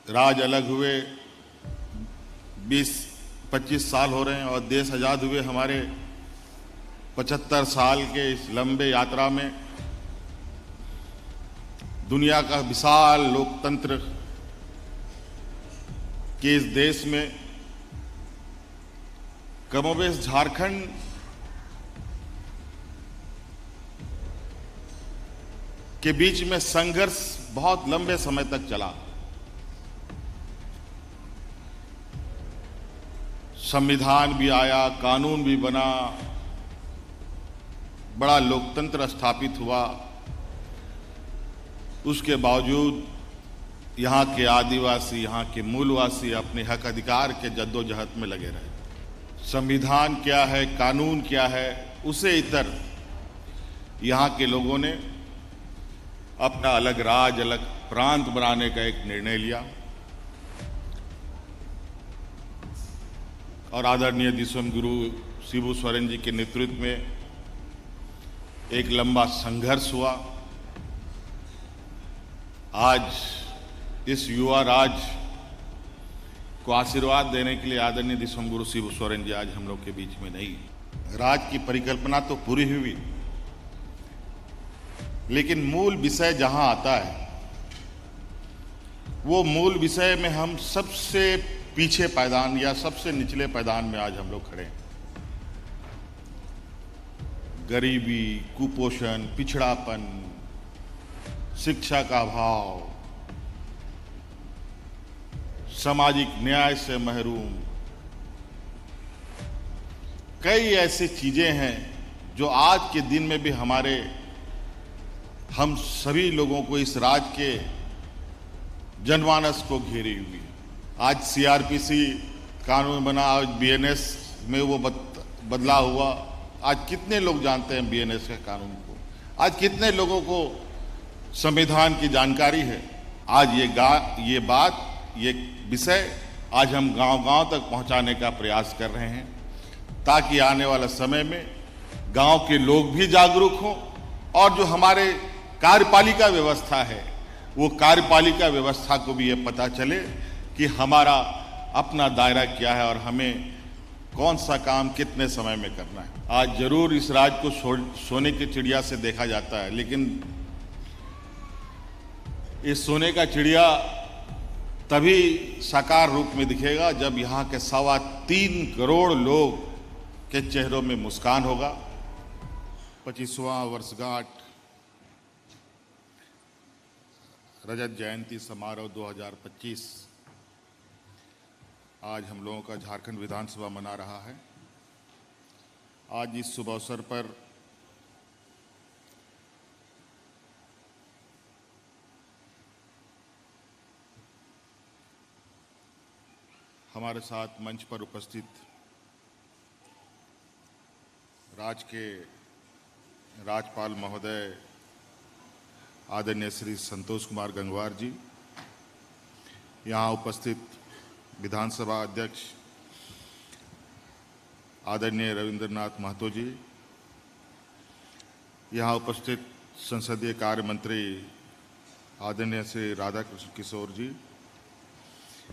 राज अलग हुए 20-25 साल हो रहे हैं और देश आज़ाद हुए हमारे 75 साल के इस लंबे यात्रा में दुनिया का विशाल लोकतंत्र के इस देश में कमोबेश झारखंड के बीच में संघर्ष बहुत लंबे समय तक चला। संविधान भी आया, कानून भी बना, बड़ा लोकतंत्र स्थापित हुआ। उसके बावजूद यहाँ के आदिवासी, यहाँ के मूलवासी अपने हक अधिकार के जद्दोजहद में लगे रहे। संविधान क्या है, कानून क्या है, उसे इतर यहाँ के लोगों ने अपना अलग राज, अलग प्रांत बनाने का एक निर्णय लिया और आदरणीय दिसोम गुरु शिबू सोरेन जी के नेतृत्व में एक लंबा संघर्ष हुआ। आज इस युवा राज को आशीर्वाद देने के लिए आदरणीय दिसोम गुरु शिबू सोरेन जी आज हम लोग के बीच में नहीं। राज की परिकल्पना तो पूरी हुई, लेकिन मूल विषय जहां आता है वो मूल विषय में हम सबसे पीछे पायदान या सबसे निचले पायदान में आज हम लोग खड़े हैं। गरीबी, कुपोषण, पिछड़ापन, शिक्षा का अभाव, सामाजिक न्याय से महरूम, कई ऐसी चीजें हैं जो आज के दिन में भी हम सभी लोगों को इस राज के जनमानस को घेरी हुई है। आज सीआरपीसी कानून बना, आज बीएनएस में वो बदलाव हुआ। आज कितने लोग जानते हैं बीएनएस के कानून को? आज कितने लोगों को संविधान की जानकारी है? आज ये विषय आज हम गांव-गांव तक पहुंचाने का प्रयास कर रहे हैं, ताकि आने वाला समय में गांव के लोग भी जागरूक हों और जो हमारे कार्यपालिका व्यवस्था है वो कार्यपालिका व्यवस्था को भी ये पता चले कि हमारा अपना दायरा क्या है और हमें कौन सा काम कितने समय में करना है। आज जरूर इस राज को सोने की चिड़िया से देखा जाता है, लेकिन इस सोने का चिड़िया तभी साकार रूप में दिखेगा जब यहाँ के 3.25 करोड़ लोग के चेहरों में मुस्कान होगा। 25वां वर्षगांठ रजत जयंती समारोह 2025 आज हम लोगों का झारखंड विधानसभा मना रहा है। आज इस शुभ अवसर पर हमारे साथ मंच पर उपस्थित राज्य के राज्यपाल महोदय आदरणीय श्री संतोष कुमार गंगवार जी, यहाँ उपस्थित विधानसभा अध्यक्ष आदरणीय रविंद्रनाथ महतो जी, यहाँ उपस्थित संसदीय कार्य मंत्री आदरणीय श्री राधाकृष्ण किशोर जी,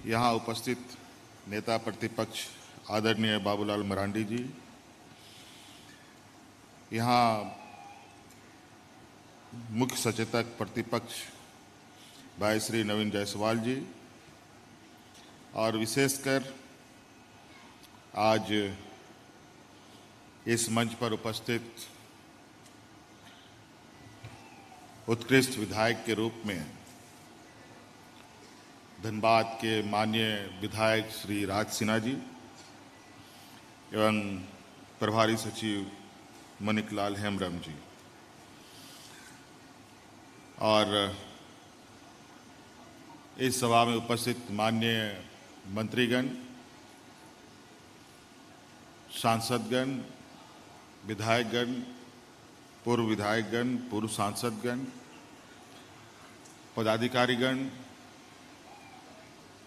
यहाँ उपस्थित नेता प्रतिपक्ष आदरणीय बाबूलाल मरांडी जी, यहाँ मुख्य सचेतक प्रतिपक्ष भाई श्री नवीन जायसवाल जी, और विशेषकर आज इस मंच पर उपस्थित उत्कृष्ट विधायक के रूप में धनबाद के माननीय विधायक श्री राज सिन्हा जी एवं प्रभारी सचिव मणिकलाल हेमब्रम जी, और इस सभा में उपस्थित माननीय मंत्रीगण, सांसदगण, विधायकगण, पूर्व विधायकगण, पूर्व सांसदगण, पदाधिकारीगण,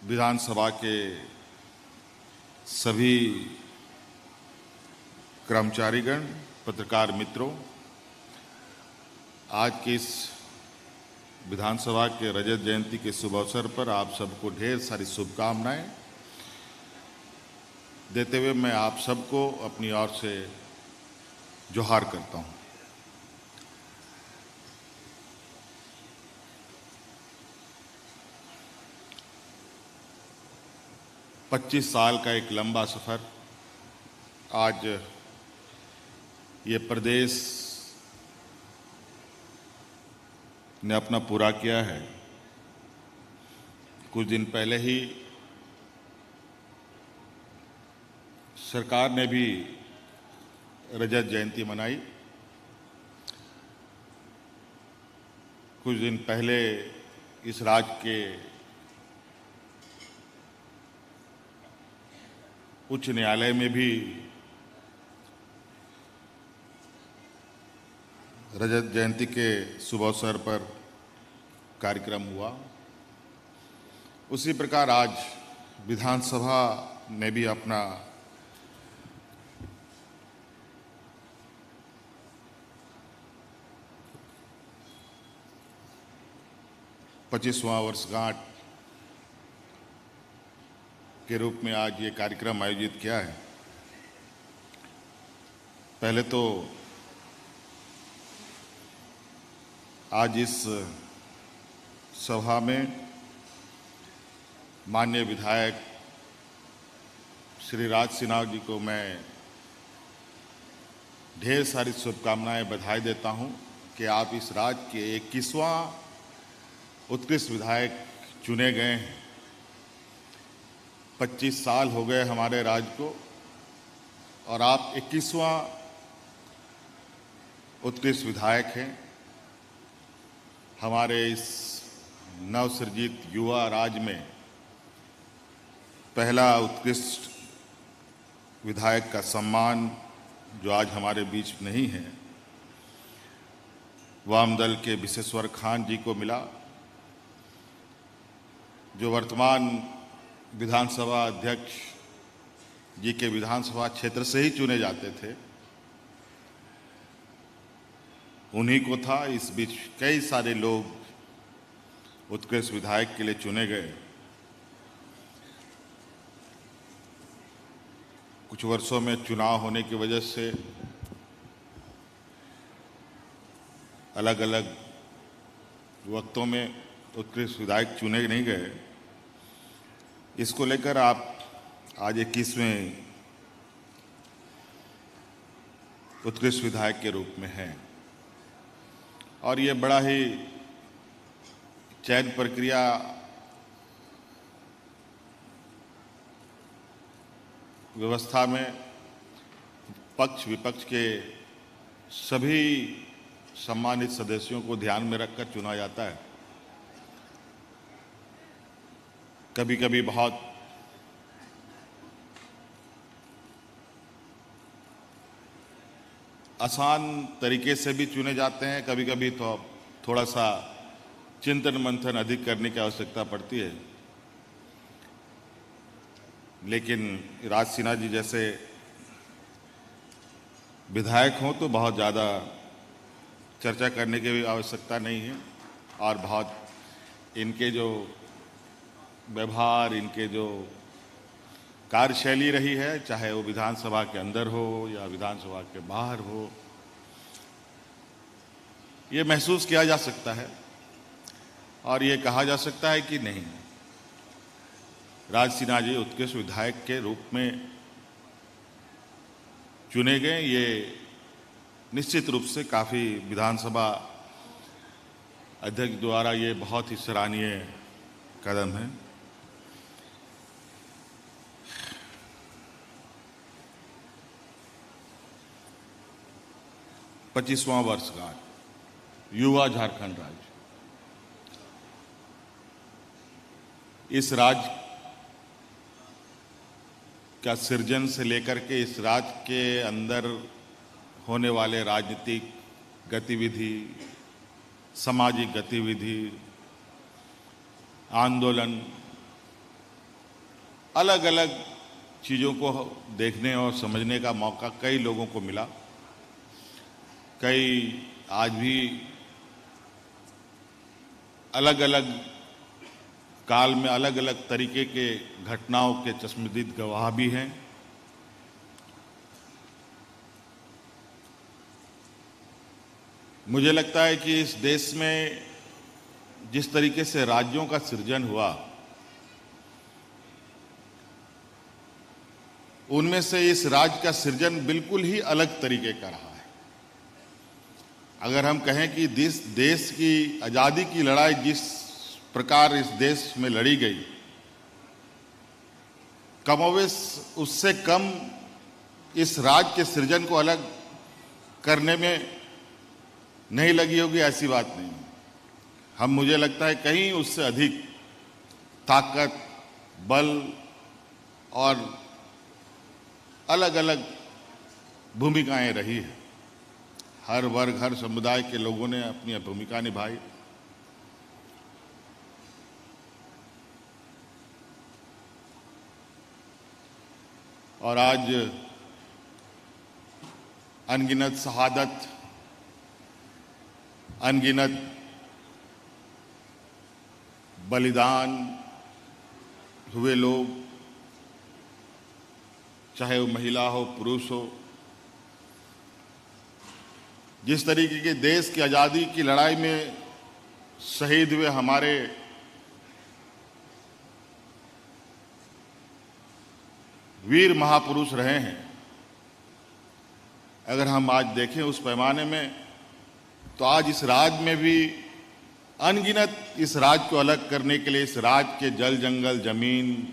विधानसभा के सभी कर्मचारीगण, पत्रकार मित्रों, आज के इस विधानसभा के रजत जयंती के शुभ अवसर पर आप सबको ढेर सारी शुभकामनाएं देते हुए मैं आप सबको अपनी ओर से जोहार करता हूं। पच्चीस साल का एक लंबा सफर आज ये प्रदेश ने अपना पूरा किया है। कुछ दिन पहले ही सरकार ने भी रजत जयंती मनाई। कुछ दिन पहले इस राज्य के उच्च न्यायालय में भी रजत जयंती के शुभ अवसर पर कार्यक्रम हुआ। उसी प्रकार आज विधानसभा ने भी अपना पच्चीसवां वर्षगांठ के रूप में आज ये कार्यक्रम आयोजित किया है। पहले तो आज इस सभा में माननीय विधायक श्री राज सिन्हा जी को मैं ढेर सारी शुभकामनाएं बधाई देता हूं कि आप इस राज्य के 21वां उत्कृष्ट विधायक चुने गए हैं। 25 साल हो गए हमारे राज्य को और आप 21वां उत्कृष्ट विधायक हैं। हमारे इस नवसृजित युवा राज्य में पहला उत्कृष्ट विधायक का सम्मान जो आज हमारे बीच नहीं है, वाम दल के विशेश्वर खान जी को मिला, जो वर्तमान विधानसभा अध्यक्ष जी के विधानसभा क्षेत्र से ही चुने जाते थे। उन्हीं को था। इस बीच कई सारे लोग उत्कृष्ट विधायक के लिए चुने गए। कुछ वर्षों में चुनाव होने की वजह से अलग अलग वक्तों में उत्कृष्ट विधायक चुने नहीं गए। इसको लेकर आप आज 21वें उत्कृष्ट विधायक के रूप में हैं और ये बड़ा ही चयन प्रक्रिया व्यवस्था में पक्ष विपक्ष के सभी सम्मानित सदस्यों को ध्यान में रखकर चुना जाता है। कभी कभी बहुत आसान तरीके से भी चुने जाते हैं, कभी कभी तो थोड़ा सा चिंतन मंथन अधिक करने की आवश्यकता पड़ती है। लेकिन राज सिन्हा जी जैसे विधायक हों तो बहुत ज़्यादा चर्चा करने की भी आवश्यकता नहीं है और बहुत इनके जो व्यवहार, इनके जो कार्यशैली रही है, चाहे वो विधानसभा के अंदर हो या विधानसभा के बाहर हो, ये महसूस किया जा सकता है और ये कहा जा सकता है कि नहीं, राज सिन्हा जी उत्कृष्ट विधायक के रूप में चुने गए। ये निश्चित रूप से काफ़ी विधानसभा अध्यक्ष द्वारा ये बहुत ही सराहनीय कदम है। पच्चीसवां वर्षगांठ युवा झारखंड राज्य। इस राज्य का सृजन से लेकर के इस राज्य के अंदर होने वाले राजनीतिक गतिविधि, सामाजिक गतिविधि, आंदोलन, अलग अलग चीज़ों को देखने और समझने का मौका कई लोगों को मिला। कई आज भी अलग अलग काल में अलग अलग तरीके के घटनाओं के चश्मदीद गवाह भी हैं। मुझे लगता है कि इस देश में जिस तरीके से राज्यों का सृजन हुआ, उनमें से इस राज्य का सृजन बिल्कुल ही अलग तरीके का रहा है। अगर हम कहें कि देश की आज़ादी की लड़ाई जिस प्रकार इस देश में लड़ी गई, कमोवेश उससे कम इस राज्य के सृजन को अलग करने में नहीं लगी होगी, ऐसी बात नहीं। मुझे लगता है कहीं उससे अधिक ताकत, बल और अलग अलग भूमिकाएं रही है। हर वर्ग, हर समुदाय के लोगों ने अपनी भूमिका निभाई। और आज अनगिनत शहादत, अनगिनत बलिदान हुए लोग, चाहे वो महिला हो, पुरुष हो, जिस तरीके के देश की आज़ादी की लड़ाई में शहीद हुए हमारे वीर महापुरुष रहे हैं, अगर हम आज देखें उस पैमाने में, तो आज इस राज्य में भी अनगिनत इस राज्य को अलग करने के लिए, इस राज्य के जल जंगल जमीन,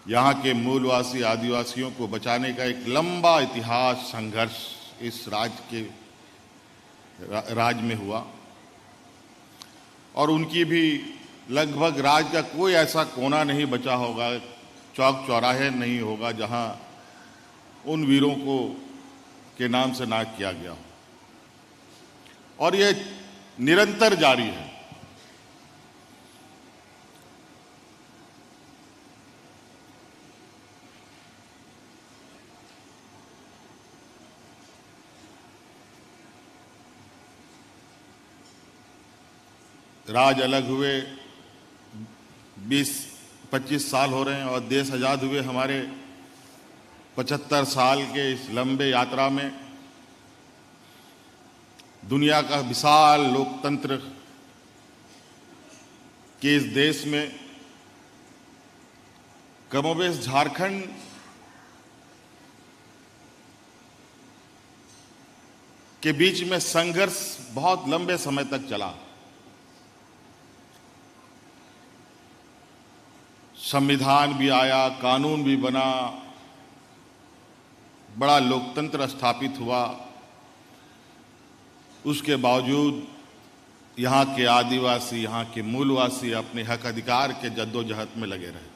यहाँ के मूलवासी आदिवासियों को बचाने का एक लंबा इतिहास, संघर्ष इस राज्य में हुआ। और उनकी भी लगभग राज्य का कोई ऐसा कोना नहीं बचा होगा, चौक चौराहे नहीं होगा जहाँ उन वीरों को के नाम से नाम किया गया हो। और ये निरंतर जारी है। राज्य अलग हुए 20-25 साल हो रहे हैं और देश आज़ाद हुए हमारे 75 साल के इस लंबे यात्रा में दुनिया का विशाल लोकतंत्र के इस देश में कमोबेश झारखंड के बीच में संघर्ष बहुत लंबे समय तक चला। संविधान भी आया, कानून भी बना, बड़ा लोकतंत्र स्थापित हुआ। उसके बावजूद यहाँ के आदिवासी, यहाँ के मूलवासी अपने हक अधिकार के जद्दोजहद में लगे रहे।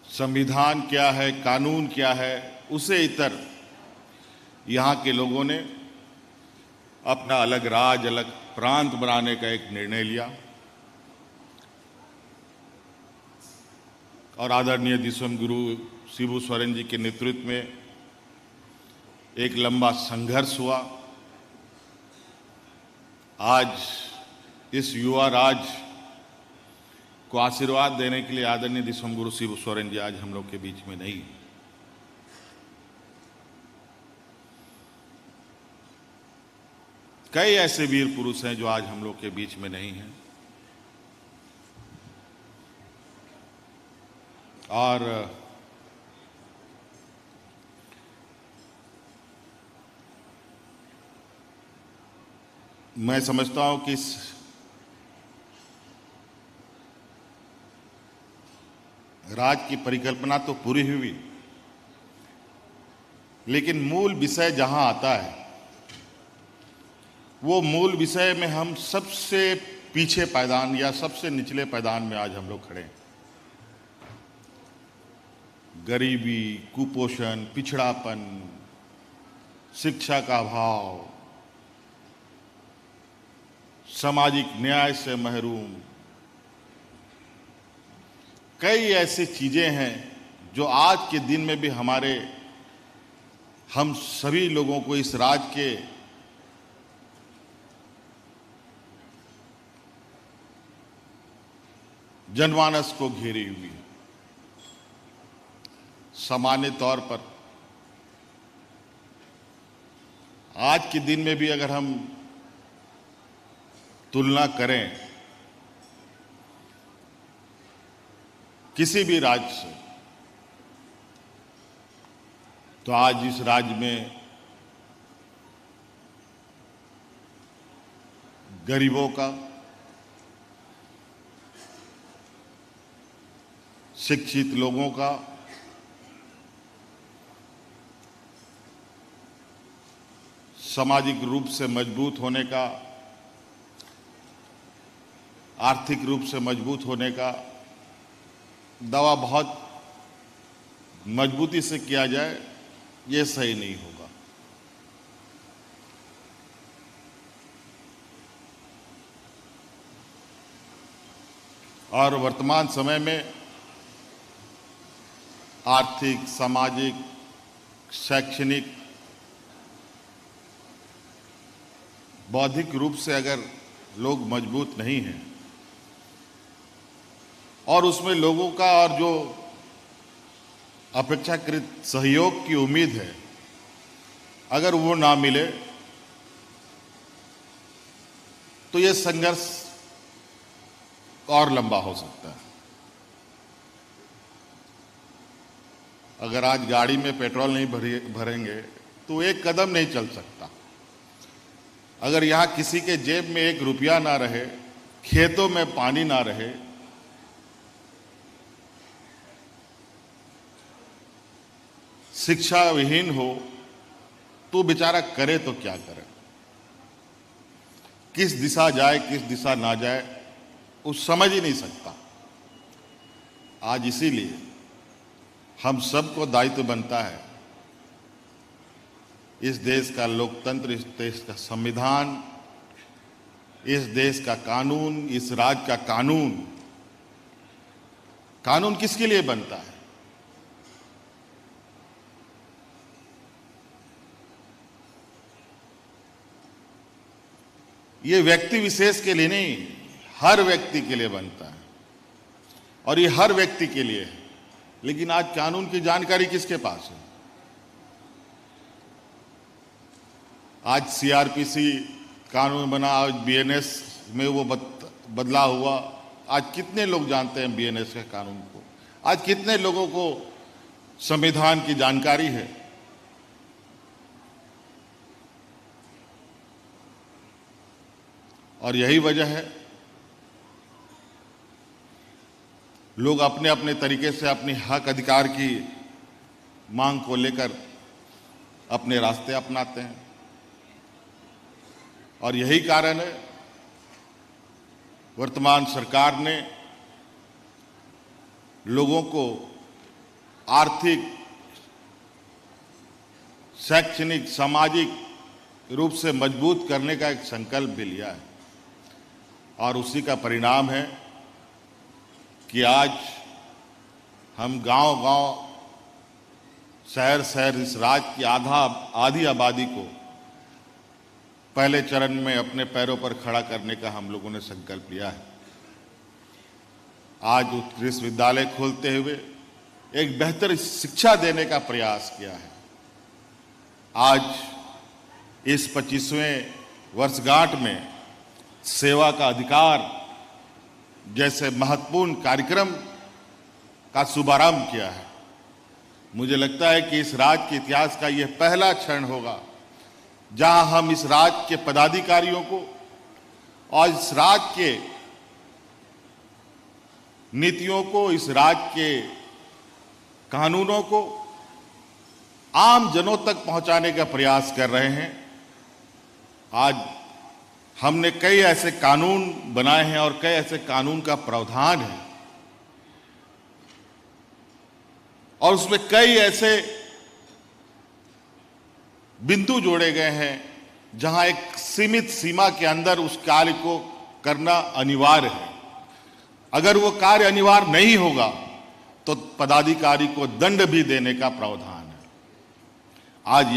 संविधान क्या है, कानून क्या है, उसे इतर यहाँ के लोगों ने अपना अलग राज्य, अलग प्रांत बनाने का एक निर्णय लिया। और आदरणीय दिसम गुरु शिबू सोरेन जी के नेतृत्व में एक लंबा संघर्ष हुआ। आज इस युवा राज्य को आशीर्वाद देने के लिए आदरणीय दिसम गुरु शिबू सोरेन जी आज हम लोग के बीच में नहीं। कई ऐसे वीर पुरुष हैं जो आज हम लोग के बीच में नहीं हैं। और मैं समझता हूं कि इस राज की परिकल्पना तो पूरी हुई, लेकिन मूल विषय जहां आता है, वो मूल विषय में हम सबसे पीछे पायदान या सबसे निचले पायदान में आज हम लोग खड़े हैं। गरीबी, कुपोषण, पिछड़ापन, शिक्षा का अभाव, सामाजिक न्याय से महरूम, कई ऐसी चीजें हैं जो आज के दिन में भी हम सभी लोगों को इस राज्य के जनमानस को घेरी हुई है। सामान्य तौर पर आज के दिन में भी अगर हम तुलना करें किसी भी राज्य से, तो आज इस राज्य में गरीबों का, शिक्षित लोगों का, सामाजिक रूप से मजबूत होने का, आर्थिक रूप से मजबूत होने का दावा बहुत मजबूती से किया जाए, ये सही नहीं होगा। और वर्तमान समय में आर्थिक, सामाजिक, शैक्षणिक, बौद्धिक रूप से अगर लोग मजबूत नहीं हैं और उसमें लोगों का और जो अपेक्षाकृत सहयोग की उम्मीद है, अगर वो ना मिले तो ये संघर्ष और लंबा हो सकता है। अगर आज गाड़ी में पेट्रोल नहीं भरेंगे तो एक कदम नहीं चल सकता। अगर यहां किसी के जेब में 1 रुपया ना रहे, खेतों में पानी ना रहे, शिक्षा विहीन हो, तो बेचारा करे तो क्या करे, किस दिशा जाए किस दिशा ना जाए, वो समझ ही नहीं सकता। आज इसीलिए हम सबको दायित्व बनता है, इस देश का लोकतंत्र, इस देश का संविधान, इस देश का कानून, इस राज्य का कानून, कानून किसके लिए बनता है? ये व्यक्ति विशेष के लिए नहीं, हर व्यक्ति के लिए बनता है और ये हर व्यक्ति के लिए है। लेकिन आज कानून की जानकारी किसके पास है? आज सीआरपीसी कानून बना, आज बीएनएस में वो बदलाव हुआ। आज कितने लोग जानते हैं बीएनएस के कानून को? आज कितने लोगों को संविधान की जानकारी है? और यही वजह है लोग अपने अपने तरीके से अपनी हक अधिकार की मांग को लेकर अपने रास्ते अपनाते हैं। और यही कारण है वर्तमान सरकार ने लोगों को आर्थिक, शैक्षणिक, सामाजिक रूप से मजबूत करने का एक संकल्प भी लिया है। और उसी का परिणाम है कि आज हम गांव-गांव, शहर-शहर इस राज्य की आधी आबादी को पहले चरण में अपने पैरों पर खड़ा करने का हम लोगों ने संकल्प लिया है। आज उत्कृष्ट विद्यालय खोलते हुए एक बेहतर शिक्षा देने का प्रयास किया है। आज इस 25वें वर्षगांठ में सेवा का अधिकार जैसे महत्वपूर्ण कार्यक्रम का शुभारंभ किया है। मुझे लगता है कि इस राज्य के इतिहास का यह पहला क्षण होगा जहां हम इस राज्य के पदाधिकारियों को और इस राज्य के नीतियों को, इस राज्य के कानूनों को आम जनों तक पहुंचाने का प्रयास कर रहे हैं। आज हमने कई ऐसे कानून बनाए हैं और कई ऐसे कानून का प्रावधान है और उसमें कई ऐसे बिंदु जोड़े गए हैं जहां एक सीमित सीमा के अंदर उस कार्य को करना अनिवार्य है। अगर वो कार्य अनिवार्य नहीं होगा तो पदाधिकारी को दंड भी देने का प्रावधान है। आज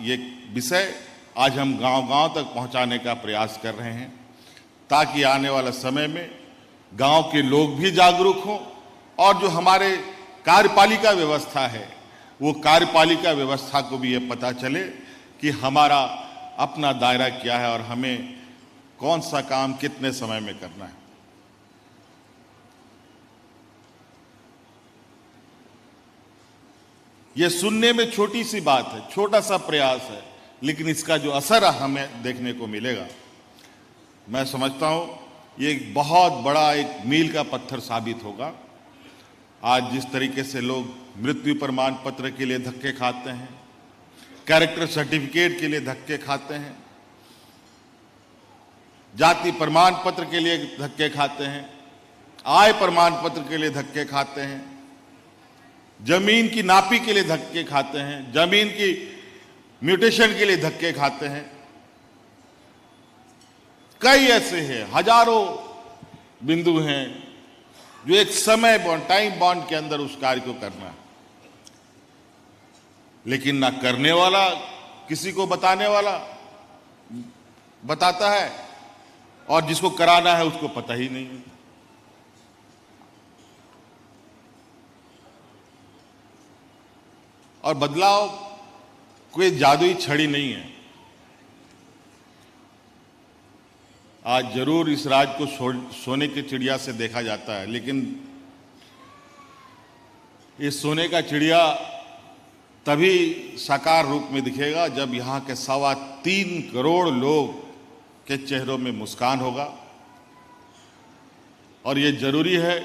ये विषय आज हम गांव-गांव तक पहुंचाने का प्रयास कर रहे हैं, ताकि आने वाला समय में गांव के लोग भी जागरूक हों और जो हमारे कार्यपालिका व्यवस्था है, वो कार्यपालिका व्यवस्था को भी ये पता चले कि हमारा अपना दायरा क्या है और हमें कौन सा काम कितने समय में करना है। यह सुनने में छोटी सी बात है, छोटा सा प्रयास है, लेकिन इसका जो असर हमें देखने को मिलेगा, मैं समझता हूं ये एक बहुत बड़ा एक मील का पत्थर साबित होगा। आज जिस तरीके से लोग मृत्यु प्रमाण पत्र के लिए धक्के खाते हैं, कैरेक्टर सर्टिफिकेट के लिए धक्के खाते हैं, जाति प्रमाण पत्र के लिए धक्के खाते हैं, आय प्रमाण पत्र के लिए धक्के खाते हैं, जमीन की नापी के लिए धक्के खाते हैं, जमीन की म्यूटेशन के लिए धक्के खाते हैं, कई ऐसे हैं, हजारों बिंदु हैं जो एक समय बॉन्ड, टाइम बॉन्ड के अंदर उस कार्य को करना है। लेकिन ना करने वाला किसी को बताने वाला बताता है और जिसको कराना है उसको पता ही नहीं है। और बदलाव कोई जादुई छड़ी नहीं है। आज जरूर इस राज्य को सोने की चिड़िया से देखा जाता है, लेकिन इस सोने का चिड़िया तभी साकार रूप में दिखेगा जब यहाँ के 3.25 करोड़ लोग के चेहरों में मुस्कान होगा। और ये जरूरी है,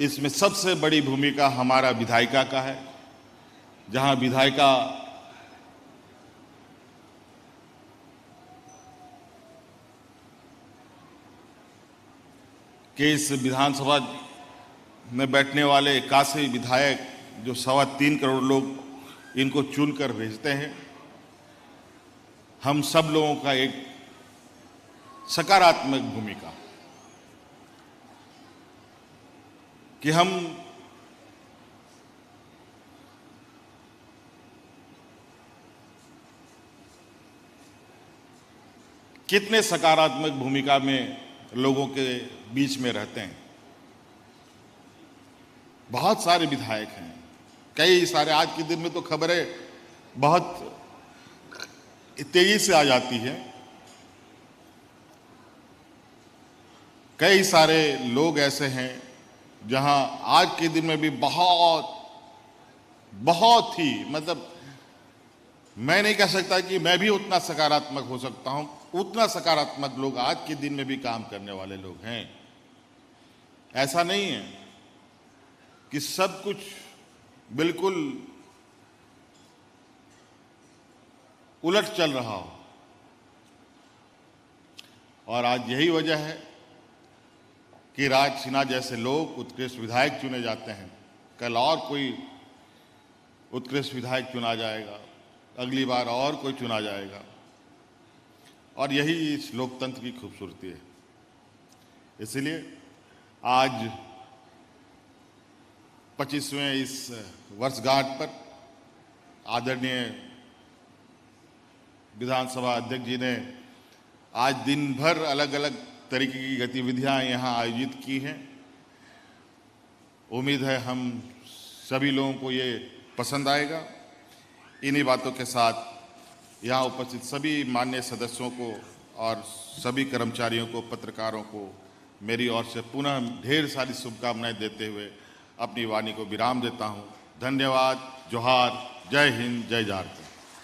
इसमें सबसे बड़ी भूमिका हमारा विधायिका का है, जहाँ विधायिका के इस विधानसभा में बैठने वाले 81 विधायक जो 3.25 करोड़ लोग इनको चुनकर भेजते हैं, हम सब लोगों का एक सकारात्मक भूमिका कि हम कितने सकारात्मक भूमिका में लोगों के बीच में रहते हैं। बहुत सारे विधायक हैं, कई सारे, आज के दिन में तो खबरें बहुत तेजी से आ जाती है। कई सारे लोग ऐसे हैं जहां आज के दिन में भी बहुत ही, मतलब मैं नहीं कह सकता कि मैं भी उतना सकारात्मक हो सकता हूं, उतना सकारात्मक लोग आज के दिन में भी काम करने वाले लोग हैं। ऐसा नहीं है कि सब कुछ बिल्कुल उलट चल रहा हो। और आज यही वजह है कि राज सिन्हा जैसे लोग उत्कृष्ट विधायक चुने जाते हैं। कल और कोई उत्कृष्ट विधायक चुना जाएगा, अगली बार और कोई चुना जाएगा। और यही इस लोकतंत्र की खूबसूरती है। इसलिए आज 25वें इस वर्षगांठ पर आदरणीय विधानसभा अध्यक्ष जी ने आज दिन भर अलग अलग तरीके की गतिविधियां यहां आयोजित की हैं। उम्मीद है हम सभी लोगों को ये पसंद आएगा। इन्हीं बातों के साथ यहाँ उपस्थित सभी माननीय सदस्यों को और सभी कर्मचारियों को, पत्रकारों को मेरी ओर से पुनः ढेर सारी शुभकामनाएं देते हुए अपनी वाणी को विराम देता हूँ। धन्यवाद। जोहार। जय हिंद। जय झारखंड।